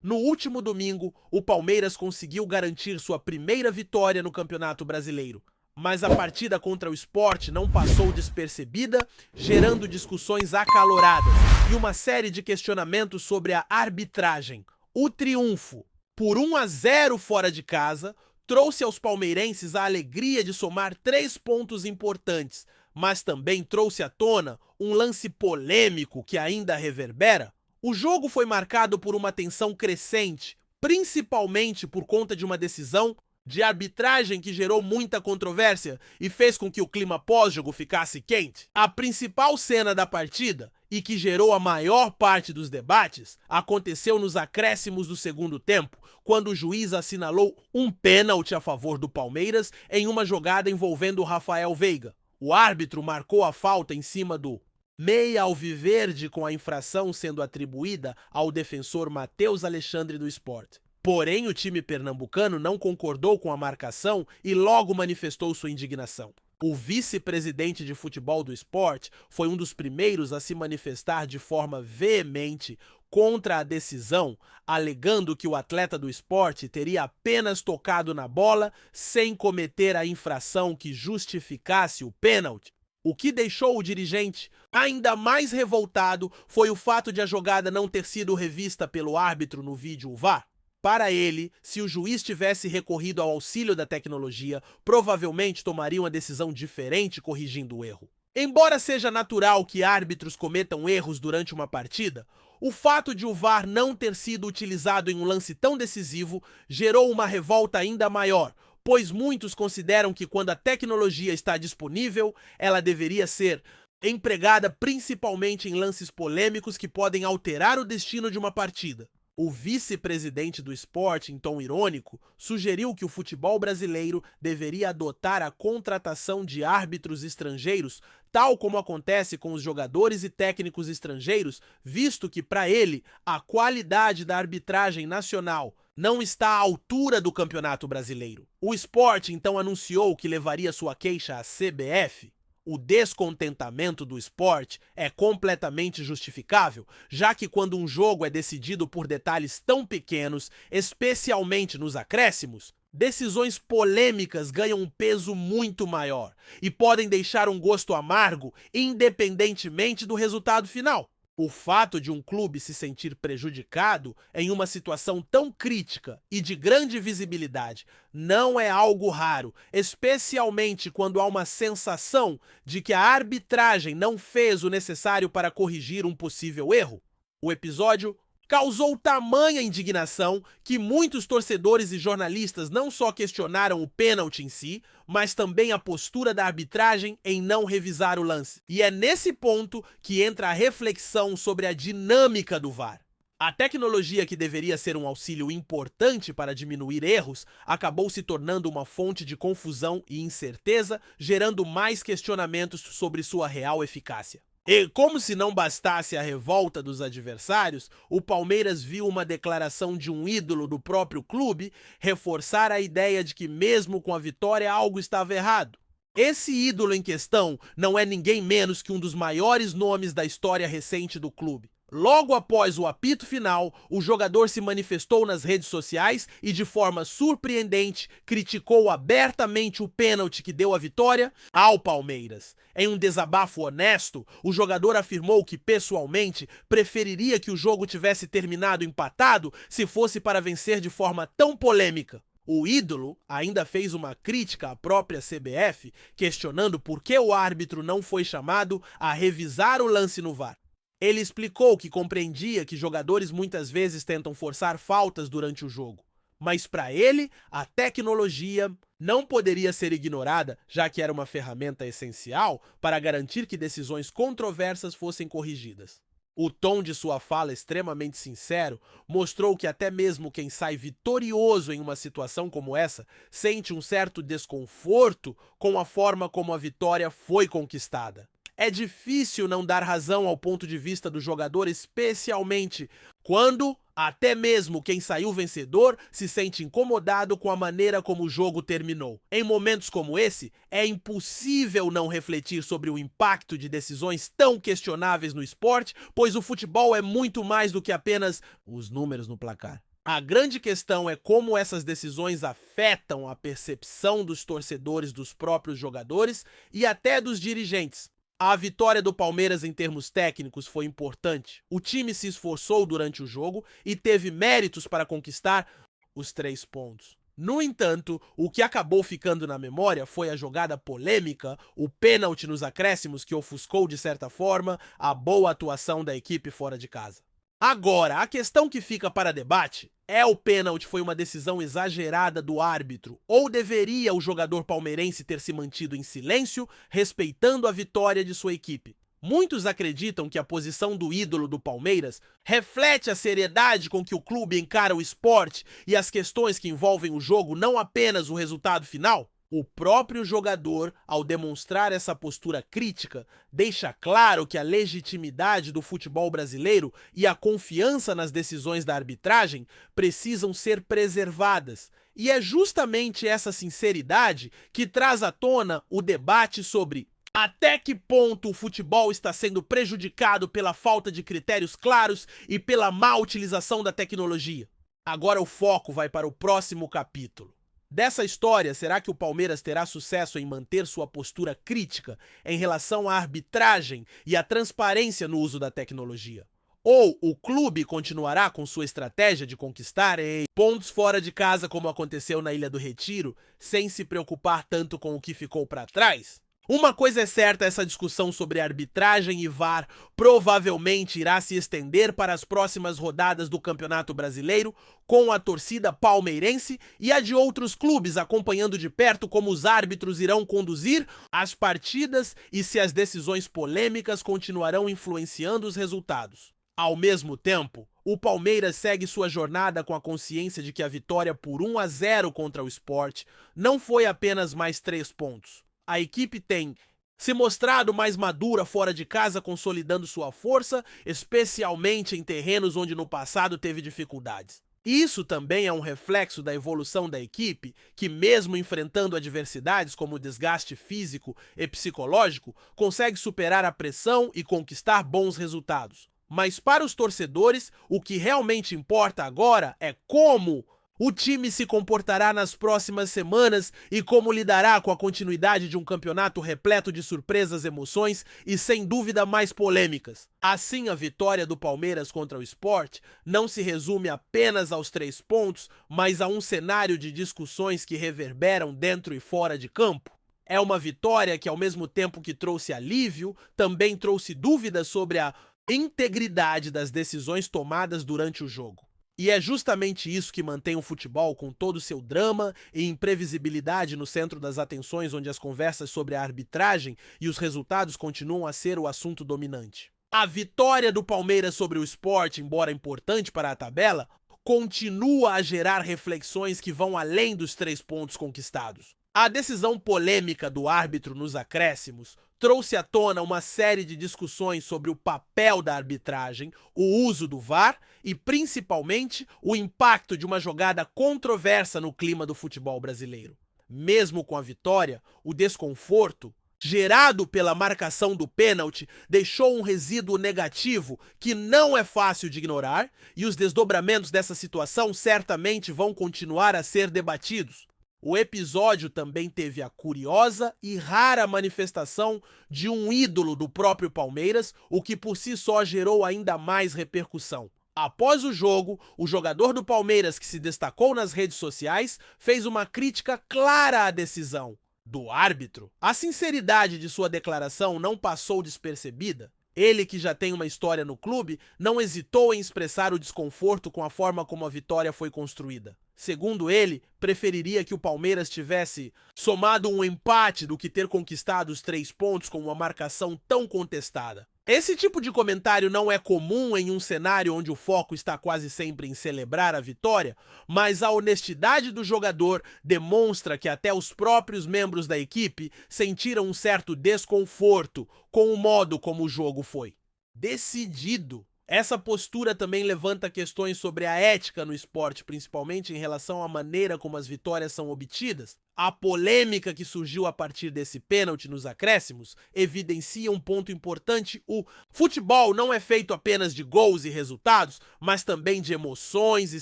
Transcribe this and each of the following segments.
No último domingo, o Palmeiras conseguiu garantir sua primeira vitória no Campeonato Brasileiro. Mas a partida contra o Sport não passou despercebida, gerando discussões acaloradas e uma série de questionamentos sobre a arbitragem. O triunfo, por 1-0 fora de casa, trouxe aos palmeirenses a alegria de somar 3 pontos importantes, mas também trouxe à tona um lance polêmico que ainda reverbera. O jogo foi marcado por uma tensão crescente, principalmente por conta de uma decisão de arbitragem que gerou muita controvérsia e fez com que o clima pós-jogo ficasse quente. A principal cena da partida, e que gerou a maior parte dos debates, aconteceu nos acréscimos do segundo tempo, quando o juiz assinalou um pênalti a favor do Palmeiras em uma jogada envolvendo o Rafael Veiga. O árbitro marcou a falta em cima do meia alviverde, com a infração sendo atribuída ao defensor Matheus Alexandre do Sport. Porém, o time pernambucano não concordou com a marcação e logo manifestou sua indignação. O vice-presidente de futebol do Sport foi um dos primeiros a se manifestar de forma veemente contra a decisão, alegando que o atleta do Sport teria apenas tocado na bola sem cometer a infração que justificasse o pênalti. O que deixou o dirigente ainda mais revoltado foi o fato de a jogada não ter sido revista pelo árbitro no vídeo VAR. Para ele, se o juiz tivesse recorrido ao auxílio da tecnologia, provavelmente tomaria uma decisão diferente corrigindo o erro. Embora seja natural que árbitros cometam erros durante uma partida, o fato de o VAR não ter sido utilizado em um lance tão decisivo gerou uma revolta ainda maior, pois muitos consideram que quando a tecnologia está disponível, ela deveria ser empregada principalmente em lances polêmicos que podem alterar o destino de uma partida. O vice-presidente do Sport, em tom irônico, sugeriu que o futebol brasileiro deveria adotar a contratação de árbitros estrangeiros, tal como acontece com os jogadores e técnicos estrangeiros, visto que, para ele, a qualidade da arbitragem nacional não está à altura do Campeonato Brasileiro. O Sport então anunciou que levaria sua queixa à CBF. O descontentamento do Sport é completamente justificável, já que quando um jogo é decidido por detalhes tão pequenos, especialmente nos acréscimos, decisões polêmicas ganham um peso muito maior e podem deixar um gosto amargo, independentemente do resultado final. O fato de um clube se sentir prejudicado em uma situação tão crítica e de grande visibilidade não é algo raro, especialmente quando há uma sensação de que a arbitragem não fez o necessário para corrigir um possível erro. O episódio causou tamanha indignação que muitos torcedores e jornalistas não só questionaram o pênalti em si, mas também a postura da arbitragem em não revisar o lance. E é nesse ponto que entra a reflexão sobre a dinâmica do VAR. A tecnologia, que deveria ser um auxílio importante para diminuir erros, acabou se tornando uma fonte de confusão e incerteza, gerando mais questionamentos sobre sua real eficácia. E como se não bastasse a revolta dos adversários, o Palmeiras viu uma declaração de um ídolo do próprio clube reforçar a ideia de que mesmo com a vitória algo estava errado. Esse ídolo em questão não é ninguém menos que um dos maiores nomes da história recente do clube. Logo após o apito final, o jogador se manifestou nas redes sociais e, de forma surpreendente, criticou abertamente o pênalti que deu a vitória ao Palmeiras. Em um desabafo honesto, o jogador afirmou que, pessoalmente, preferiria que o jogo tivesse terminado empatado se fosse para vencer de forma tão polêmica. O ídolo ainda fez uma crítica à própria CBF, questionando por que o árbitro não foi chamado a revisar o lance no VAR. Ele explicou que compreendia que jogadores muitas vezes tentam forçar faltas durante o jogo, mas para ele, a tecnologia não poderia ser ignorada, já que era uma ferramenta essencial para garantir que decisões controversas fossem corrigidas. O tom de sua fala, extremamente sincero, mostrou que até mesmo quem sai vitorioso em uma situação como essa sente um certo desconforto com a forma como a vitória foi conquistada. É difícil não dar razão ao ponto de vista do jogador, especialmente quando até mesmo quem saiu vencedor se sente incomodado com a maneira como o jogo terminou. Em momentos como esse, é impossível não refletir sobre o impacto de decisões tão questionáveis no esporte, pois o futebol é muito mais do que apenas os números no placar. A grande questão é como essas decisões afetam a percepção dos torcedores, dos próprios jogadores e até dos dirigentes. A vitória do Palmeiras em termos técnicos foi importante. O time se esforçou durante o jogo e teve méritos para conquistar os 3 pontos. No entanto, o que acabou ficando na memória foi a jogada polêmica, o pênalti nos acréscimos que ofuscou de certa forma a boa atuação da equipe fora de casa. Agora, a questão que fica para debate é: o pênalti foi uma decisão exagerada do árbitro ou deveria o jogador palmeirense ter se mantido em silêncio, respeitando a vitória de sua equipe? Muitos acreditam que a posição do ídolo do Palmeiras reflete a seriedade com que o clube encara o esporte e as questões que envolvem o jogo, não apenas o resultado final. O próprio jogador, ao demonstrar essa postura crítica, deixa claro que a legitimidade do futebol brasileiro e a confiança nas decisões da arbitragem precisam ser preservadas. E é justamente essa sinceridade que traz à tona o debate sobre até que ponto o futebol está sendo prejudicado pela falta de critérios claros e pela má utilização da tecnologia. Agora o foco vai para o próximo capítulo. Dessa história, será que o Palmeiras terá sucesso em manter sua postura crítica em relação à arbitragem e à transparência no uso da tecnologia? Ou o clube continuará com sua estratégia de conquistar pontos fora de casa, como aconteceu na Ilha do Retiro, sem se preocupar tanto com o que ficou para trás? Uma coisa é certa: essa discussão sobre arbitragem e VAR provavelmente irá se estender para as próximas rodadas do Campeonato Brasileiro, com a torcida palmeirense e a de outros clubes acompanhando de perto como os árbitros irão conduzir as partidas e se as decisões polêmicas continuarão influenciando os resultados. Ao mesmo tempo, o Palmeiras segue sua jornada com a consciência de que a vitória por 1-0 contra o Sport não foi apenas mais 3 pontos. A equipe tem se mostrado mais madura fora de casa, consolidando sua força, especialmente em terrenos onde no passado teve dificuldades. Isso também é um reflexo da evolução da equipe, que mesmo enfrentando adversidades como o desgaste físico e psicológico, consegue superar a pressão e conquistar bons resultados. Mas para os torcedores, o que realmente importa agora é como o time se comportará nas próximas semanas e como lidará com a continuidade de um campeonato repleto de surpresas, emoções e, sem dúvida, mais polêmicas. Assim, a vitória do Palmeiras contra o Sport não se resume apenas aos 3 pontos, mas a um cenário de discussões que reverberam dentro e fora de campo. É uma vitória que, ao mesmo tempo que trouxe alívio, também trouxe dúvidas sobre a integridade das decisões tomadas durante o jogo. E é justamente isso que mantém o futebol, com todo o seu drama e imprevisibilidade, no centro das atenções, onde as conversas sobre a arbitragem e os resultados continuam a ser o assunto dominante. A vitória do Palmeiras sobre o Sport, embora importante para a tabela, continua a gerar reflexões que vão além dos 3 pontos conquistados. A decisão polêmica do árbitro nos acréscimos trouxe à tona uma série de discussões sobre o papel da arbitragem, o uso do VAR e, principalmente, o impacto de uma jogada controversa no clima do futebol brasileiro. Mesmo com a vitória, o desconforto gerado pela marcação do pênalti deixou um resíduo negativo que não é fácil de ignorar, e os desdobramentos dessa situação certamente vão continuar a ser debatidos. O episódio também teve a curiosa e rara manifestação de um ídolo do próprio Palmeiras, o que por si só gerou ainda mais repercussão. Após o jogo, o jogador do Palmeiras, que se destacou nas redes sociais, fez uma crítica clara à decisão do árbitro. A sinceridade de sua declaração não passou despercebida. Ele, que já tem uma história no clube, não hesitou em expressar o desconforto com a forma como a vitória foi construída. Segundo ele, preferiria que o Palmeiras tivesse somado um empate do que ter conquistado os 3 pontos com uma marcação tão contestada. Esse tipo de comentário não é comum em um cenário onde o foco está quase sempre em celebrar a vitória, mas a honestidade do jogador demonstra que até os próprios membros da equipe sentiram um certo desconforto com o modo como o jogo foi decidido. Essa postura também levanta questões sobre a ética no esporte, principalmente em relação à maneira como as vitórias são obtidas. A polêmica que surgiu a partir desse pênalti nos acréscimos evidencia um ponto importante: o futebol não é feito apenas de gols e resultados, mas também de emoções e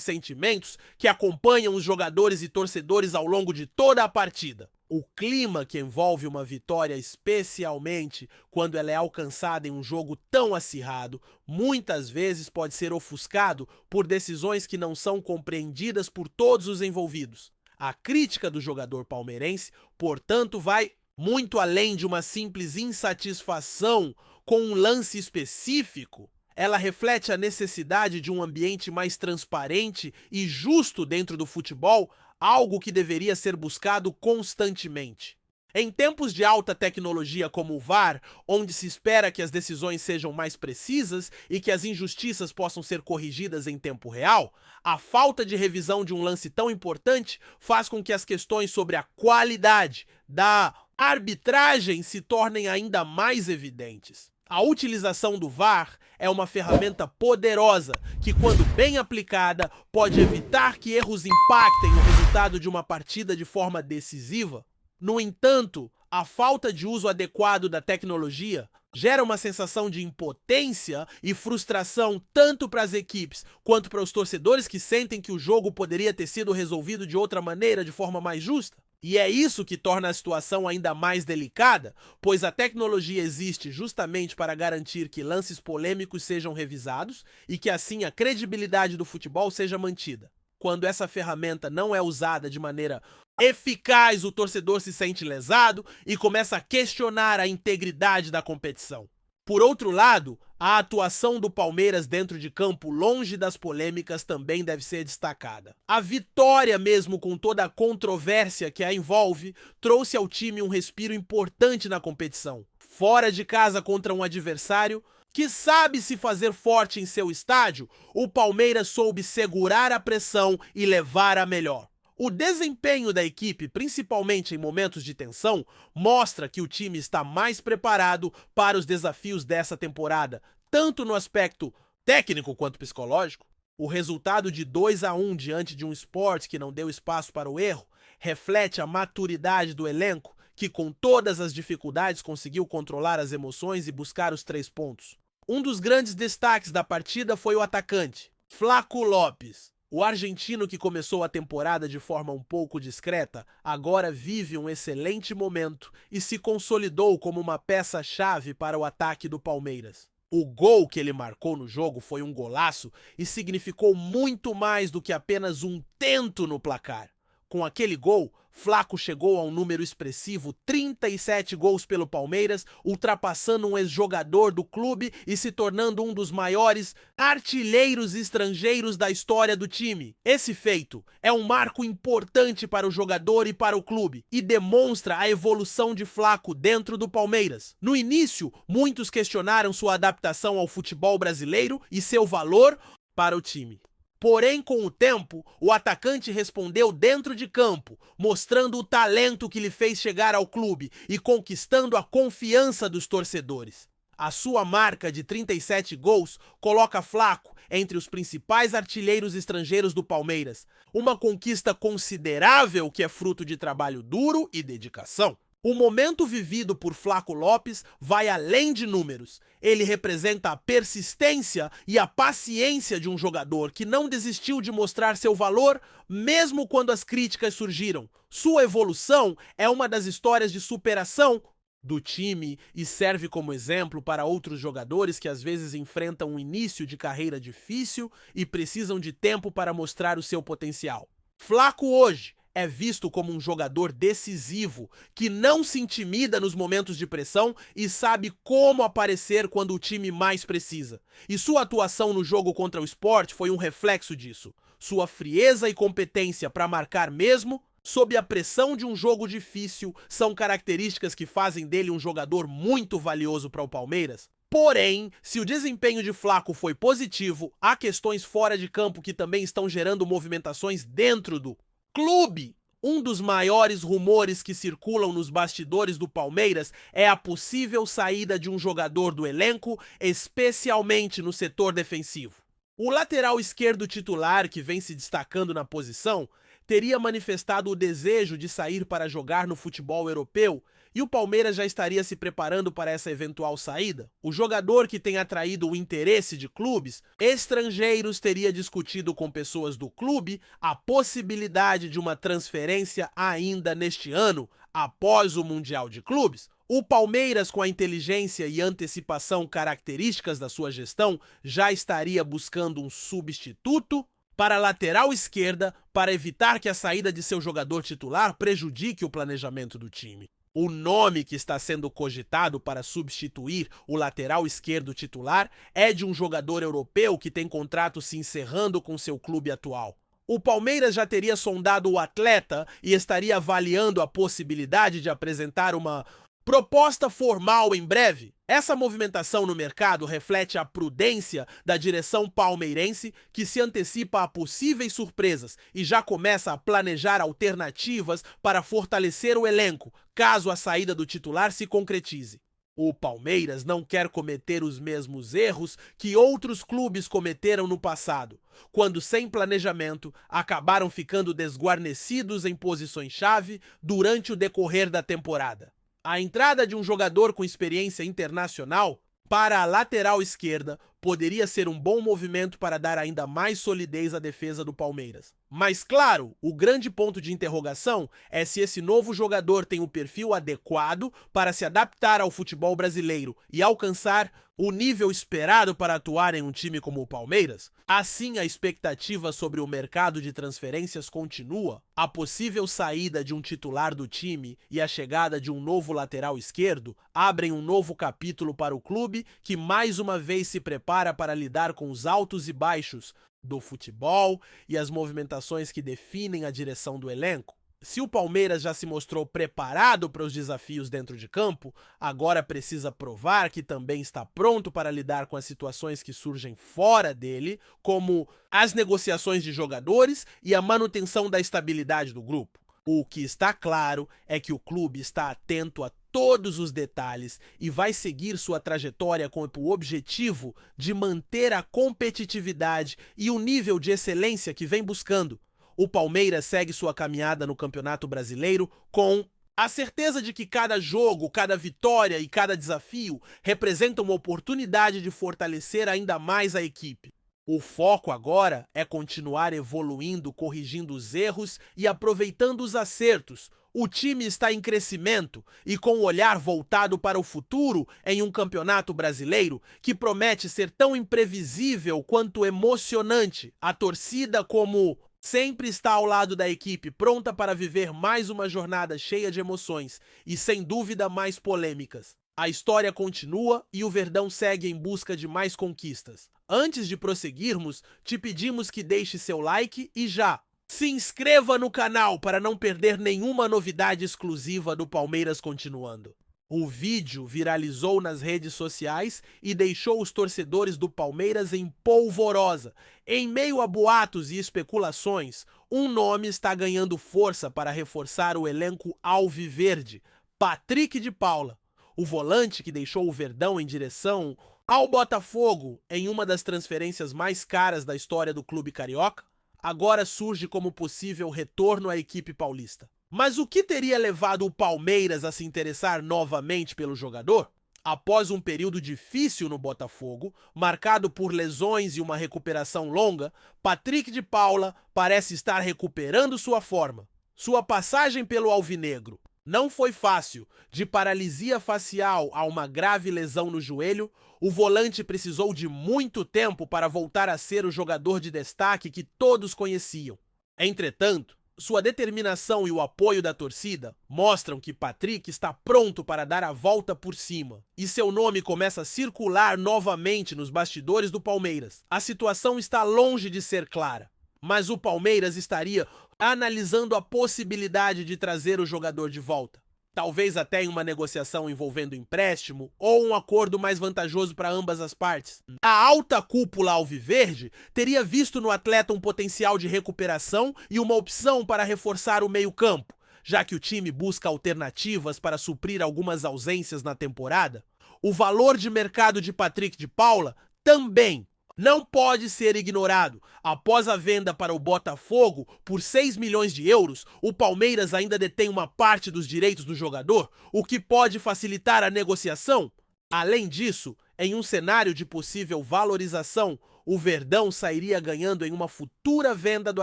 sentimentos que acompanham os jogadores e torcedores ao longo de toda a partida. O clima que envolve uma vitória, especialmente quando ela é alcançada em um jogo tão acirrado, muitas vezes pode ser ofuscado por decisões que não são compreendidas por todos os envolvidos. A crítica do jogador palmeirense, portanto, vai muito além de uma simples insatisfação com um lance específico. Ela reflete a necessidade de um ambiente mais transparente e justo dentro do futebol, algo que deveria ser buscado constantemente. Em tempos de alta tecnologia como o VAR, onde se espera que as decisões sejam mais precisas e que as injustiças possam ser corrigidas em tempo real, a falta de revisão de um lance tão importante faz com que as questões sobre a qualidade da arbitragem se tornem ainda mais evidentes. A utilização do VAR é uma ferramenta poderosa que, quando bem aplicada, pode evitar que erros impactem o resultado de uma partida de forma decisiva. No entanto, a falta de uso adequado da tecnologia gera uma sensação de impotência e frustração tanto para as equipes quanto para os torcedores que sentem que o jogo poderia ter sido resolvido de outra maneira, de forma mais justa. E é isso que torna a situação ainda mais delicada, pois a tecnologia existe justamente para garantir que lances polêmicos sejam revisados e que assim a credibilidade do futebol seja mantida. Quando essa ferramenta não é usada de maneira eficaz, o torcedor se sente lesado e começa a questionar a integridade da competição. Por outro lado, a atuação do Palmeiras dentro de campo, longe das polêmicas, também deve ser destacada. A vitória, mesmo com toda a controvérsia que a envolve, trouxe ao time um respiro importante na competição. Fora de casa contra um adversário que sabe se fazer forte em seu estádio, o Palmeiras soube segurar a pressão e levar a melhor. O desempenho da equipe, principalmente em momentos de tensão, mostra que o time está mais preparado para os desafios dessa temporada, tanto no aspecto técnico quanto psicológico. O resultado de 2-1 diante de um Sport que não deu espaço para o erro reflete a maturidade do elenco, que com todas as dificuldades conseguiu controlar as emoções e buscar os 3 pontos. Um dos grandes destaques da partida foi o atacante, Flaco Lopes. O argentino, que começou a temporada de forma um pouco discreta, agora vive um excelente momento e se consolidou como uma peça-chave para o ataque do Palmeiras. O gol que ele marcou no jogo foi um golaço e significou muito mais do que apenas um tento no placar. Com aquele gol, Flaco chegou a um número expressivo, 37 gols pelo Palmeiras, ultrapassando um ex-jogador do clube e se tornando um dos maiores artilheiros estrangeiros da história do time. Esse feito é um marco importante para o jogador e para o clube e demonstra a evolução de Flaco dentro do Palmeiras. No início, muitos questionaram sua adaptação ao futebol brasileiro e seu valor para o time. Porém, com o tempo, o atacante respondeu dentro de campo, mostrando o talento que lhe fez chegar ao clube e conquistando a confiança dos torcedores. A sua marca de 37 gols coloca Flaco entre os principais artilheiros estrangeiros do Palmeiras, uma conquista considerável que é fruto de trabalho duro e dedicação. O momento vivido por Flaco Lopes vai além de números. Ele representa a persistência e a paciência de um jogador que não desistiu de mostrar seu valor, mesmo quando as críticas surgiram. Sua evolução é uma das histórias de superação do time e serve como exemplo para outros jogadores que às vezes enfrentam um início de carreira difícil e precisam de tempo para mostrar o seu potencial. Flaco hoje é visto como um jogador decisivo, que não se intimida nos momentos de pressão e sabe como aparecer quando o time mais precisa. E sua atuação no jogo contra o Sport foi um reflexo disso. Sua frieza e competência para marcar mesmo sob a pressão de um jogo difícil são características que fazem dele um jogador muito valioso para o Palmeiras. Porém, se o desempenho de Flaco foi positivo, há questões fora de campo que também estão gerando movimentações dentro do clube. Um dos maiores rumores que circulam nos bastidores do Palmeiras é a possível saída de um jogador do elenco, especialmente no setor defensivo. O lateral esquerdo titular, que vem se destacando na posição, teria manifestado o desejo de sair para jogar no futebol europeu e o Palmeiras já estaria se preparando para essa eventual saída. O jogador, que tem atraído o interesse de clubes estrangeiros, teria discutido com pessoas do clube a possibilidade de uma transferência ainda neste ano, após o Mundial de Clubes. O Palmeiras, com a inteligência e antecipação características da sua gestão, já estaria buscando um substituto para a lateral esquerda para evitar que a saída de seu jogador titular prejudique o planejamento do time. O nome que está sendo cogitado para substituir o lateral esquerdo titular é de um jogador europeu que tem contrato se encerrando com seu clube atual. O Palmeiras já teria sondado o atleta e estaria avaliando a possibilidade de apresentar uma proposta formal em breve. Essa movimentação no mercado reflete a prudência da direção palmeirense, que se antecipa a possíveis surpresas e já começa a planejar alternativas para fortalecer o elenco, caso a saída do titular se concretize. O Palmeiras não quer cometer os mesmos erros que outros clubes cometeram no passado, quando, sem planejamento, acabaram ficando desguarnecidos em posições-chave durante o decorrer da temporada. A entrada de um jogador com experiência internacional para a lateral esquerda poderia ser um bom movimento para dar ainda mais solidez à defesa do Palmeiras. Mas, claro, o grande ponto de interrogação é se esse novo jogador tem o perfil adequado para se adaptar ao futebol brasileiro e alcançar o nível esperado para atuar em um time como o Palmeiras. Assim, a expectativa sobre o mercado de transferências continua. A possível saída de um titular do time e a chegada de um novo lateral esquerdo abrem um novo capítulo para o clube, que mais uma vez se prepara para lidar com os altos e baixos do futebol e as movimentações que definem a direção do elenco. Se o Palmeiras já se mostrou preparado para os desafios dentro de campo, agora precisa provar que também está pronto para lidar com as situações que surgem fora dele, como as negociações de jogadores e a manutenção da estabilidade do grupo. O que está claro é que o clube está atento a todos os detalhes e vai seguir sua trajetória com o objetivo de manter a competitividade e o nível de excelência que vem buscando. O Palmeiras segue sua caminhada no Campeonato Brasileiro com a certeza de que cada jogo, cada vitória e cada desafio representa uma oportunidade de fortalecer ainda mais a equipe. O foco agora é continuar evoluindo, corrigindo os erros e aproveitando os acertos. O time está em crescimento e com o olhar voltado para o futuro em um campeonato brasileiro que promete ser tão imprevisível quanto emocionante. A torcida, como sempre, está ao lado da equipe, pronta para viver mais uma jornada cheia de emoções e, sem dúvida, mais polêmicas. A história continua e o Verdão segue em busca de mais conquistas. Antes de prosseguirmos, te pedimos que deixe seu like e já se inscreva no canal para não perder nenhuma novidade exclusiva do Palmeiras continuando. O vídeo viralizou nas redes sociais e deixou os torcedores do Palmeiras em polvorosa. Em meio a boatos e especulações, um nome está ganhando força para reforçar o elenco alviverde: Patrick de Paula. O volante, que deixou o Verdão em direção ao Botafogo em uma das transferências mais caras da história do clube carioca, agora surge como possível retorno à equipe paulista. Mas o que teria levado o Palmeiras a se interessar novamente pelo jogador? Após um período difícil no Botafogo, marcado por lesões e uma recuperação longa, Patrick de Paula parece estar recuperando sua forma. Sua passagem pelo alvinegro não foi fácil. De paralisia facial a uma grave lesão no joelho, o volante precisou de muito tempo para voltar a ser o jogador de destaque que todos conheciam. Entretanto, sua determinação e o apoio da torcida mostram que Patrick está pronto para dar a volta por cima, e seu nome começa a circular novamente nos bastidores do Palmeiras. A situação está longe de ser clara, mas o Palmeiras estaria analisando a possibilidade de trazer o jogador de volta. talvez até em uma negociação envolvendo empréstimo ou um acordo mais vantajoso para ambas as partes. A alta cúpula alviverde teria visto no atleta um potencial de recuperação e uma opção para reforçar o meio-campo, já que o time busca alternativas para suprir algumas ausências na temporada. O valor de mercado de Patrick de Paula também não pode ser ignorado. Após a venda para o Botafogo por 6 milhões de euros, o Palmeiras ainda detém uma parte dos direitos do jogador, o que pode facilitar a negociação. Além disso, em um cenário de possível valorização, o Verdão sairia ganhando em uma futura venda do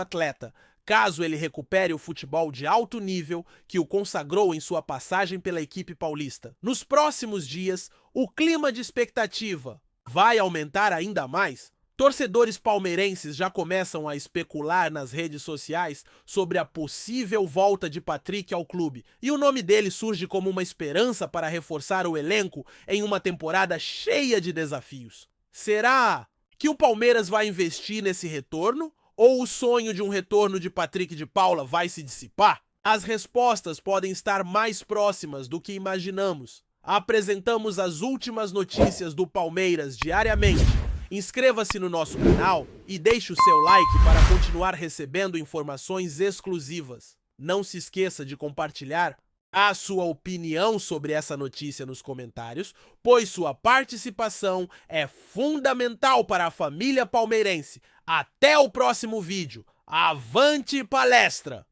atleta, caso ele recupere o futebol de alto nível que o consagrou em sua passagem pela equipe paulista. Nos próximos dias, o clima de expectativa vai aumentar ainda mais? Torcedores palmeirenses já começam a especular nas redes sociais sobre a possível volta de Patrick ao clube, e o nome dele surge como uma esperança para reforçar o elenco em uma temporada cheia de desafios. Será que o Palmeiras vai investir nesse retorno? Ou o sonho de um retorno de Patrick de Paula vai se dissipar? As respostas podem estar mais próximas do que imaginamos. Apresentamos as últimas notícias do Palmeiras diariamente. Inscreva-se no nosso canal e deixe o seu like para continuar recebendo informações exclusivas. Não se esqueça de compartilhar a sua opinião sobre essa notícia nos comentários, pois sua participação é fundamental para a família palmeirense. Até o próximo vídeo. Avante palestra!